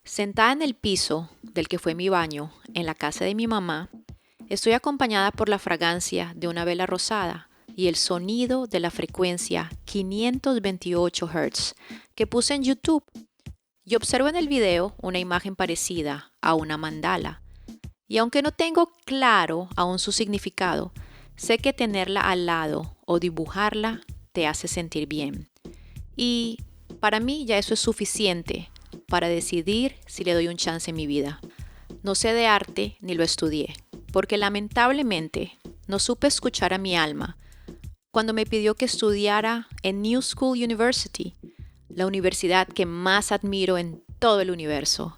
Sentada en el piso del que fue mi baño, en la casa de mi mamá, estoy acompañada por la fragancia de una vela rosada y el sonido de la frecuencia 528 Hz que puse en YouTube. Y observo en el video una imagen parecida a una mandala. Y aunque no tengo claro aún su significado, sé que tenerla al lado o dibujarla te hace sentir bien. Y para mí ya eso es suficiente para decidir si le doy un chance en mi vida. No sé de arte ni lo estudié, porque lamentablemente no supe escuchar a mi alma cuando me pidió que estudiara en New School University, la universidad que más admiro en todo el universo.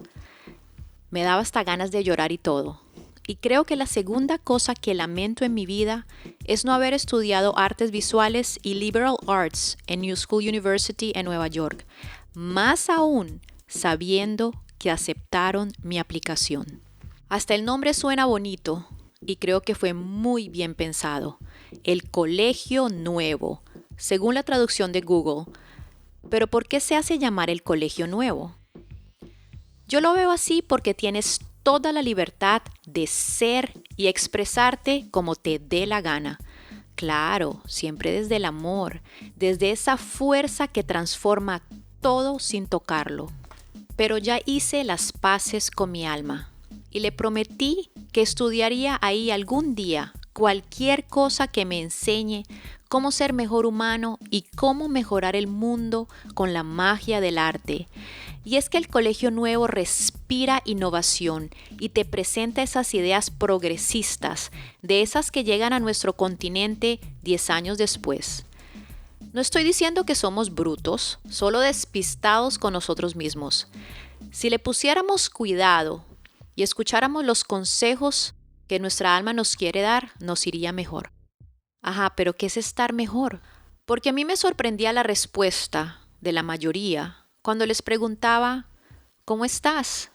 Me daba hasta ganas de llorar y todo. Y creo que la segunda cosa que lamento en mi vida es no haber estudiado artes visuales y liberal arts en New School University en Nueva York, más aún sabiendo que aceptaron mi aplicación. Hasta el nombre suena bonito y creo que fue muy bien pensado. El Colegio Nuevo, según la traducción de Google. Pero ¿por qué se hace llamar el Colegio Nuevo? Yo lo veo así porque tienes toda la libertad de ser y expresarte como te dé la gana. Claro, siempre desde el amor, desde esa fuerza que transforma todo sin tocarlo. Pero ya hice las paces con mi alma y le prometí que estudiaría ahí algún día cualquier cosa que me enseñe cómo ser mejor humano y cómo mejorar el mundo con la magia del arte. Y es que el Colegio Nuevo respira innovación y te presenta esas ideas progresistas, de esas que llegan a nuestro continente 10 años después. No estoy diciendo que somos brutos, solo despistados con nosotros mismos. Si le pusiéramos cuidado y escucháramos los consejos que nuestra alma nos quiere dar, nos iría mejor. Ajá, pero ¿qué es estar mejor? Porque a mí me sorprendía la respuesta de la mayoría cuando les preguntaba, ¿cómo estás?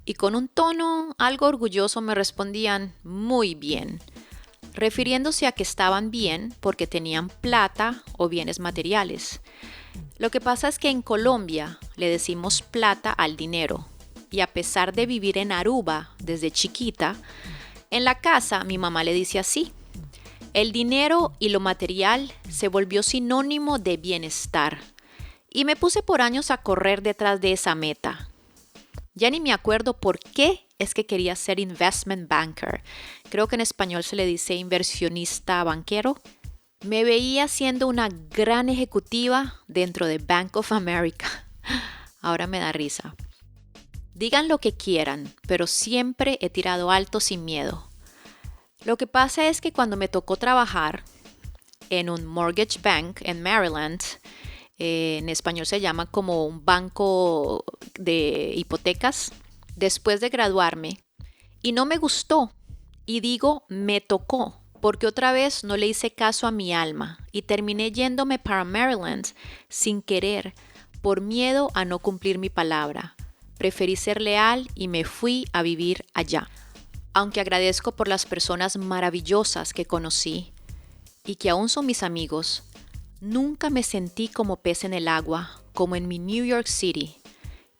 Y con un tono algo orgulloso me respondían, muy bien, refiriéndose a que estaban bien porque tenían plata o bienes materiales. Lo que pasa es que en Colombia le decimos plata al dinero, y a pesar de vivir en Aruba desde chiquita, en la casa mi mamá le dice así. El dinero y lo material se volvió sinónimo de bienestar y me puse por años a correr detrás de esa meta. Ya ni me acuerdo por qué es que quería ser investment banker. Creo que en español se le dice inversionista banquero. Me veía siendo una gran ejecutiva dentro de Bank of America. Ahora me da risa. Digan lo que quieran, pero siempre he tirado alto sin miedo. Lo que pasa es que cuando me tocó trabajar en un mortgage bank en Maryland, en español se llama como un banco de hipotecas, después de graduarme, y no me gustó, y digo me tocó, porque otra vez no le hice caso a mi alma y terminé yéndome para Maryland sin querer, por miedo a no cumplir mi palabra. Preferí ser leal y me fui a vivir allá. Aunque agradezco por las personas maravillosas que conocí y que aún son mis amigos, nunca me sentí como pez en el agua, como en mi New York City.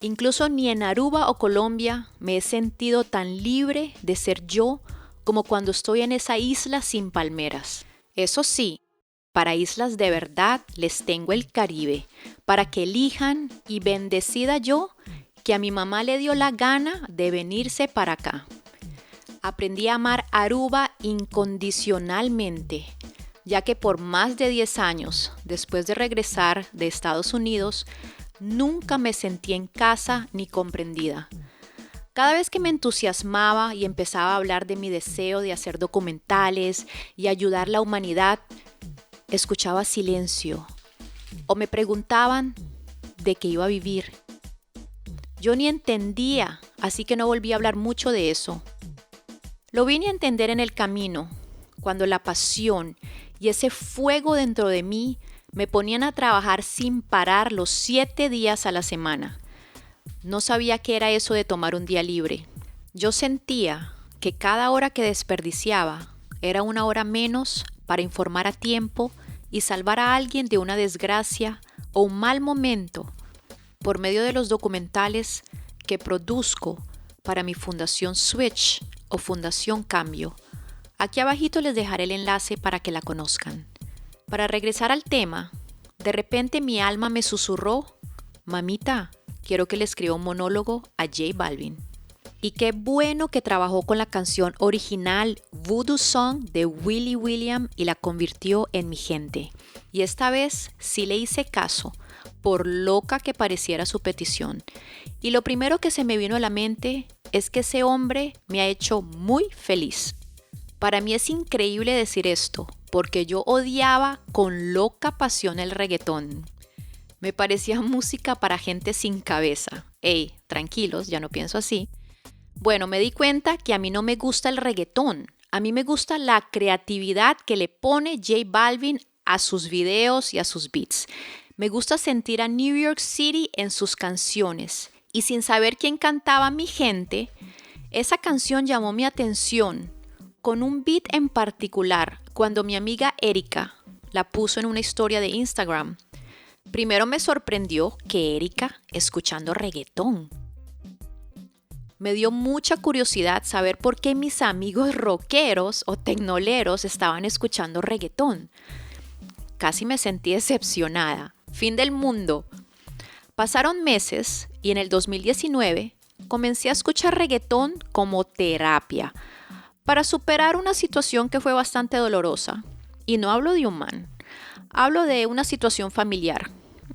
Incluso ni en Aruba o Colombia me he sentido tan libre de ser yo como cuando estoy en esa isla sin palmeras. Eso sí, para islas de verdad les tengo el Caribe, para que elijan y bendecida yo que a mi mamá le dio la gana de venirse para acá. Aprendí a amar Aruba incondicionalmente, ya que por más de 10 años, después de regresar de Estados Unidos, nunca me sentí en casa ni comprendida. Cada vez que me entusiasmaba y empezaba a hablar de mi deseo de hacer documentales y ayudar a la humanidad, escuchaba silencio o me preguntaban de qué iba a vivir. Yo ni entendía, así que no volví a hablar mucho de eso. Lo vine a entender en el camino, cuando la pasión y ese fuego dentro de mí me ponían a trabajar sin parar los 7 días a la semana. No sabía qué era eso de tomar un día libre. Yo sentía que cada hora que desperdiciaba era una hora menos para informar a tiempo y salvar a alguien de una desgracia o un mal momento por medio de los documentales que produzco para mi Fundación Switch o Fundación Cambio. Aquí abajito les dejaré el enlace para que la conozcan. Para regresar al tema, de repente mi alma me susurró: mamita, quiero que le escriba un monólogo a J Balvin. Y qué bueno que trabajó con la canción original Voodoo Song de Willie William y la convirtió en Mi Gente. Y esta vez sí le hice caso, por loca que pareciera su petición. Y lo primero que se me vino a la mente es que ese hombre me ha hecho muy feliz. Para mí es increíble decir esto, porque yo odiaba con loca pasión el reggaetón. Me parecía música para gente sin cabeza. Ey, tranquilos, ya no pienso así. Bueno, me di cuenta que a mí no me gusta el reggaetón. A mí me gusta la creatividad que le pone J Balvin a sus videos y a sus beats. Me gusta sentir a New York City en sus canciones. Y sin saber quién cantaba Mi Gente, esa canción llamó mi atención con un beat en particular cuando mi amiga Erika la puso en una historia de Instagram. Primero me sorprendió que Erika escuchando reggaetón. Me dio mucha curiosidad saber por qué mis amigos rockeros o tecnoleros estaban escuchando reggaetón. Casi me sentí decepcionada. Fin del mundo. Pasaron meses y en el 2019 comencé a escuchar reggaetón como terapia para superar una situación que fue bastante dolorosa. Y no hablo de un man, hablo de una situación familiar,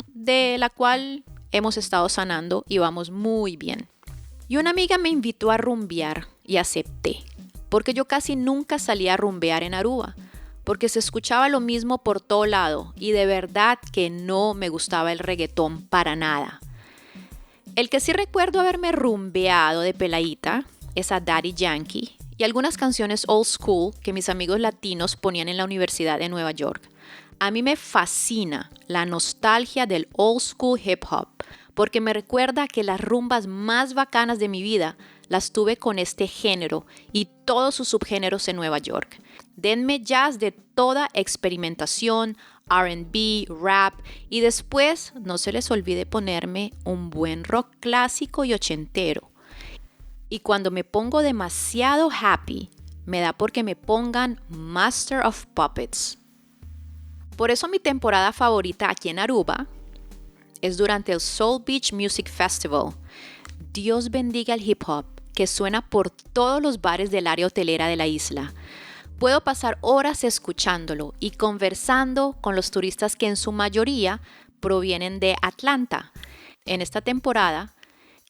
de la cual hemos estado sanando y vamos muy bien. Y una amiga me invitó a rumbear y acepté, porque yo casi nunca salía a rumbear en Aruba, porque se escuchaba lo mismo por todo lado y de verdad que no me gustaba el reggaetón para nada. El que sí recuerdo haberme rumbeado de peladita es a Daddy Yankee y algunas canciones old school que mis amigos latinos ponían en la Universidad de Nueva York. A mí me fascina la nostalgia del old school hip hop, porque me recuerda que las rumbas más bacanas de mi vida las tuve con este género y todos sus subgéneros en Nueva York. Denme jazz de toda experimentación, R&B, rap y después no se les olvide ponerme un buen rock clásico y ochentero. Y cuando me pongo demasiado happy, me da porque me pongan Master of Puppets. Por eso mi temporada favorita aquí en Aruba es durante el Soul Beach Music Festival. Dios bendiga el hip hop, que suena por todos los bares del área hotelera de la isla. Puedo pasar horas escuchándolo y conversando con los turistas que en su mayoría provienen de Atlanta en esta temporada,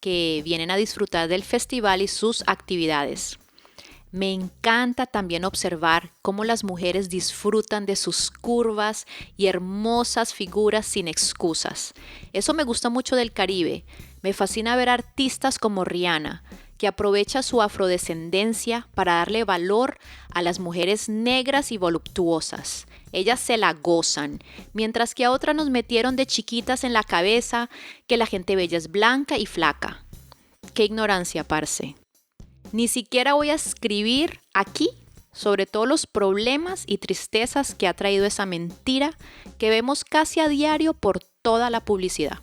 que vienen a disfrutar del festival y sus actividades. Me encanta también observar cómo las mujeres disfrutan de sus curvas y hermosas figuras sin excusas. Eso me gusta mucho del Caribe. Me fascina ver artistas como Rihanna, que aprovecha su afrodescendencia para darle valor a las mujeres negras y voluptuosas. Ellas se la gozan, mientras que a otras nos metieron de chiquitas en la cabeza que la gente bella es blanca y flaca. ¡Qué ignorancia, parce! Ni siquiera voy a escribir aquí sobre todos los problemas y tristezas que ha traído esa mentira que vemos casi a diario por toda la publicidad.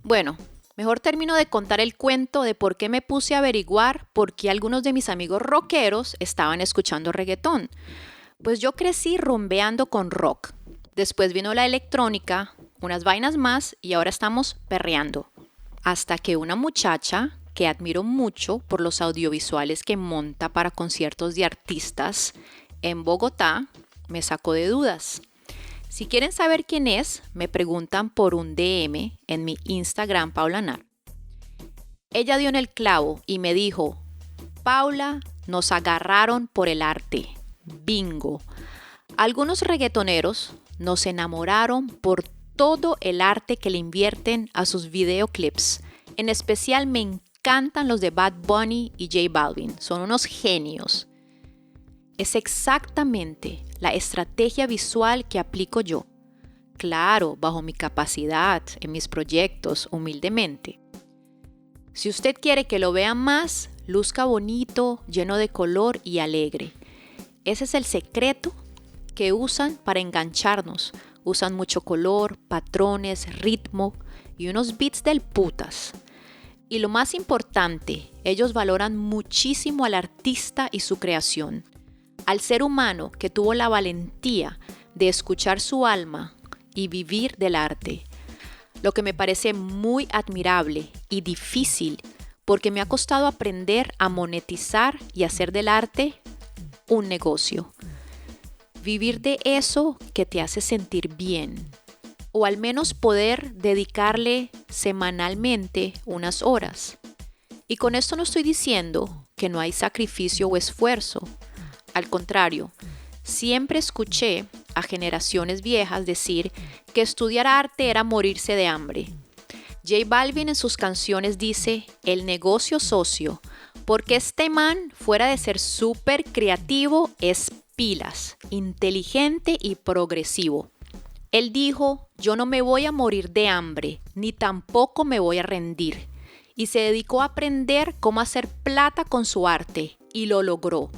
Bueno, mejor termino de contar el cuento de por qué me puse a averiguar por qué algunos de mis amigos rockeros estaban escuchando reggaetón. Pues yo crecí rumbeando con rock. Después vino la electrónica, unas vainas más y ahora estamos perreando. Hasta que una muchacha que admiro mucho por los audiovisuales que monta para conciertos de artistas en Bogotá, me sacó de dudas. Si quieren saber quién es, me preguntan por un DM en mi Instagram, Paula Nar. Ella dio en el clavo y me dijo: Paula, nos agarraron por el arte. Bingo. Algunos reggaetoneros nos enamoraron por todo el arte que le invierten a sus videoclips. En especial me encantan los de Bad Bunny y J Balvin. Son unos genios. Es exactamente la estrategia visual que aplico yo. Claro, bajo mi capacidad, en mis proyectos, humildemente. Si usted quiere que lo vean más, luzca bonito, lleno de color y alegre. Ese es el secreto que usan para engancharnos. Usan mucho color, patrones, ritmo y unos beats del putas. Y lo más importante, ellos valoran muchísimo al artista y su creación, al ser humano que tuvo la valentía de escuchar su alma y vivir del arte. Lo que me parece muy admirable y difícil porque me ha costado aprender a monetizar y hacer del arte un negocio. Vivir de eso que te hace sentir bien, o al menos poder dedicarle semanalmente unas horas. Y con esto no estoy diciendo que no hay sacrificio o esfuerzo. Al contrario, siempre escuché a generaciones viejas decir que estudiar arte era morirse de hambre. J Balvin en sus canciones dice el negocio socio, porque este man, fuera de ser súper creativo, es pilas, inteligente y progresivo. Él dijo, yo no me voy a morir de hambre, ni tampoco me voy a rendir. Y se dedicó a aprender cómo hacer plata con su arte, y lo logró,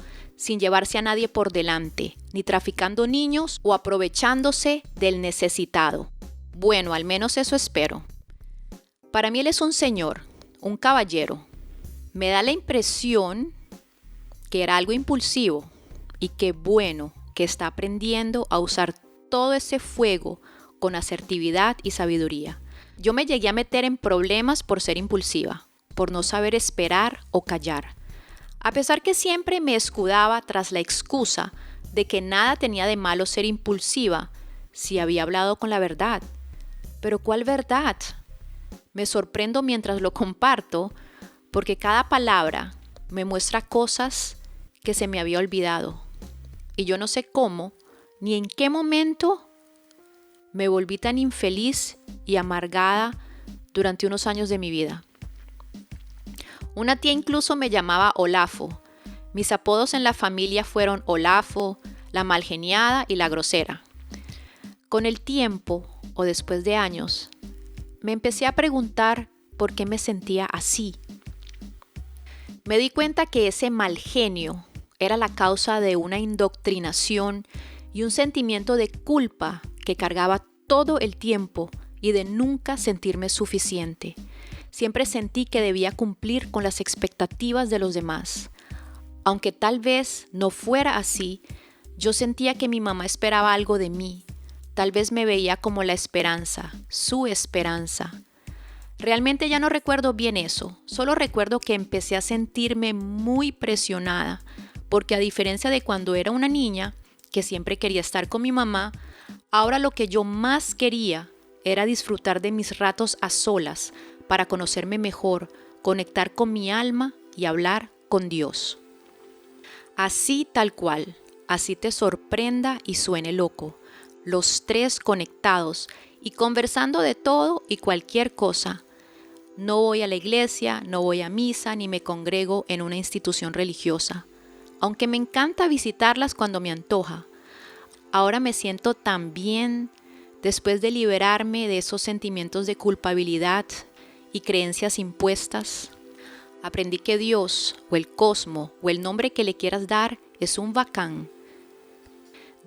sin llevarse a nadie por delante, ni traficando niños o aprovechándose del necesitado. Bueno, al menos eso espero. Para mí él es un señor, un caballero. Me da la impresión que era algo impulsivo y que bueno que está aprendiendo a usar todo ese fuego con asertividad y sabiduría. Yo me llegué a meter en problemas por ser impulsiva, por no saber esperar o callar. A pesar que siempre me escudaba tras la excusa de que nada tenía de malo ser impulsiva si había hablado con la verdad. Pero ¿cuál verdad? Me sorprendo mientras lo comparto porque cada palabra me muestra cosas que se me había olvidado. Y yo no sé cómo ni en qué momento me volví tan infeliz y amargada durante unos años de mi vida. Una tía incluso me llamaba Olafo. Mis apodos en la familia fueron Olafo, la malgeniada y la grosera. Con el tiempo, o después de años, me empecé a preguntar por qué me sentía así. Me di cuenta que ese mal genio era la causa de una indoctrinación y un sentimiento de culpa que cargaba todo el tiempo y de nunca sentirme suficiente. Siempre sentí que debía cumplir con las expectativas de los demás. Aunque tal vez no fuera así, yo sentía que mi mamá esperaba algo de mí. Tal vez me veía como la esperanza, su esperanza. Realmente ya no recuerdo bien eso, solo recuerdo que empecé a sentirme muy presionada, porque a diferencia de cuando era una niña, que siempre quería estar con mi mamá, ahora lo que yo más quería era disfrutar de mis ratos a solas para conocerme mejor, conectar con mi alma y hablar con Dios. Así tal cual, así te sorprenda y suene loco. Los tres conectados y conversando de todo y cualquier cosa. No voy a la iglesia, no voy a misa, ni me congrego en una institución religiosa, aunque me encanta visitarlas cuando me antoja. Ahora me siento tan bien después de liberarme de esos sentimientos de culpabilidad y creencias impuestas. Aprendí que Dios, o el cosmos, o el nombre que le quieras dar, es un bacán.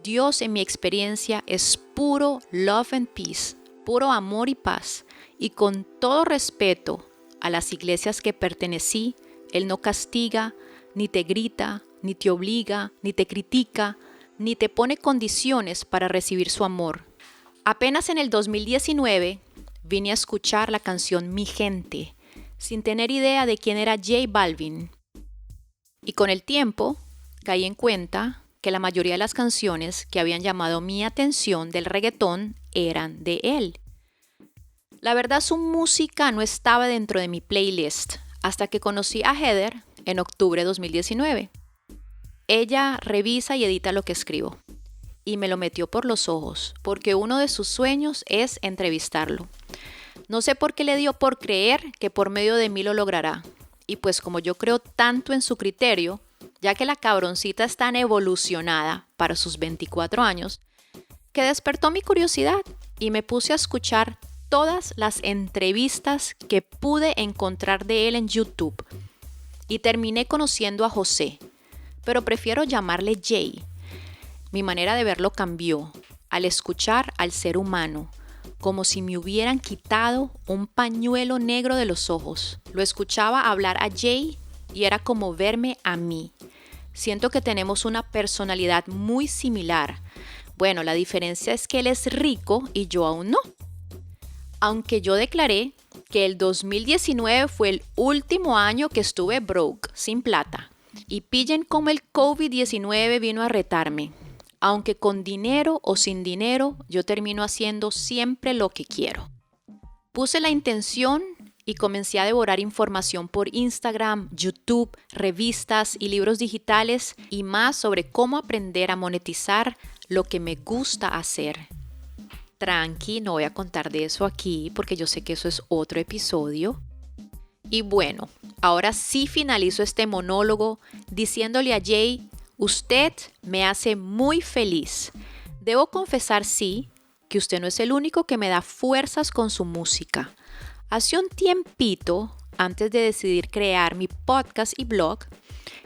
Dios en mi experiencia es puro love and peace, puro amor y paz, y con todo respeto a las iglesias que pertenecí, Él no castiga, ni te grita, ni te obliga, ni te critica, ni te pone condiciones para recibir su amor. Apenas en el 2019 vine a escuchar la canción Mi Gente, sin tener idea de quién era J Balvin. Y con el tiempo caí en cuenta que la mayoría de las canciones que habían llamado mi atención del reggaetón eran de él. La verdad, su música no estaba dentro de mi playlist hasta que conocí a Heather en octubre de 2019. Ella revisa y edita lo que escribo y me lo metió por los ojos porque uno de sus sueños es entrevistarlo. No sé por qué le dio por creer que por medio de mí lo logrará. Y pues como yo creo tanto en su criterio, ya que la cabroncita es tan evolucionada para sus 24 años, que despertó mi curiosidad y me puse a escuchar todas las entrevistas que pude encontrar de él en YouTube. Y terminé conociendo a José, pero prefiero llamarle Jay. Mi manera de verlo cambió al escuchar al ser humano, como si me hubieran quitado un pañuelo negro de los ojos. Lo escuchaba hablar a Jay y era como verme a mí. Siento que tenemos una personalidad muy similar. Bueno, la diferencia es que él es rico y yo aún no. Aunque yo declaré que el 2019 fue el último año que estuve broke, sin plata. Y pillen cómo el COVID-19 vino a retarme. Aunque con dinero o sin dinero, yo termino haciendo siempre lo que quiero. Puse la intención y comencé a devorar información por Instagram, YouTube, revistas y libros digitales y más sobre cómo aprender a monetizar lo que me gusta hacer. Tranqui, no voy a contar de eso aquí porque yo sé que eso es otro episodio. Y bueno, ahora sí finalizo este monólogo diciéndole a Jay: usted me hace muy feliz. Debo confesar, sí, que usted no es el único que me da fuerzas con su música. Hace un tiempito, antes de decidir crear mi podcast y blog,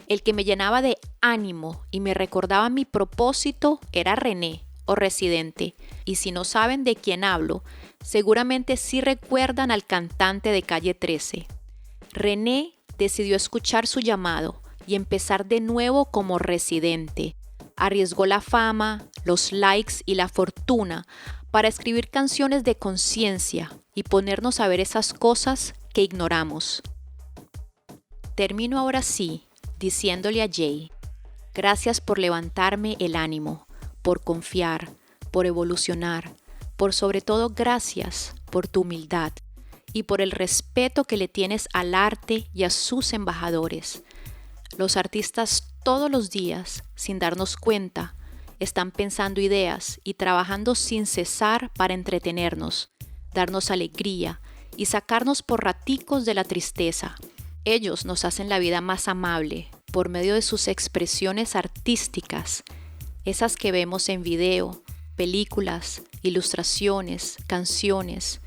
el que me llenaba de ánimo y me recordaba mi propósito era René o Residente. Y si no saben de quién hablo, seguramente sí recuerdan al cantante de Calle 13. René decidió escuchar su llamado y empezar de nuevo como Residente. Arriesgó la fama, los likes y la fortuna para escribir canciones de conciencia y ponernos a ver esas cosas que ignoramos. Termino ahora sí diciéndole a Jay: gracias por levantarme el ánimo, por confiar, por evolucionar, por sobre todo gracias por tu humildad y por el respeto que le tienes al arte y a sus embajadores. Los artistas todos los días, sin darnos cuenta, están pensando ideas y trabajando sin cesar para entretenernos, darnos alegría y sacarnos por raticos de la tristeza. Ellos nos hacen la vida más amable por medio de sus expresiones artísticas, esas que vemos en video, películas, ilustraciones, canciones,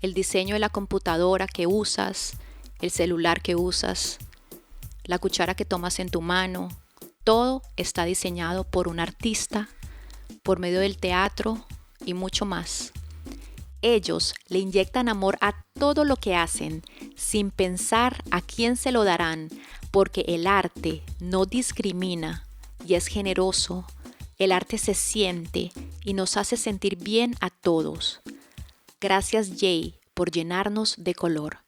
el diseño de la computadora que usas, el celular que usas, la cuchara que tomas en tu mano. Todo está diseñado por un artista, por medio del teatro y mucho más. Ellos le inyectan amor a todo lo que hacen, sin pensar a quién se lo darán, porque el arte no discrimina y es generoso. El arte se siente y nos hace sentir bien a todos. Gracias, Jay, por llenarnos de color.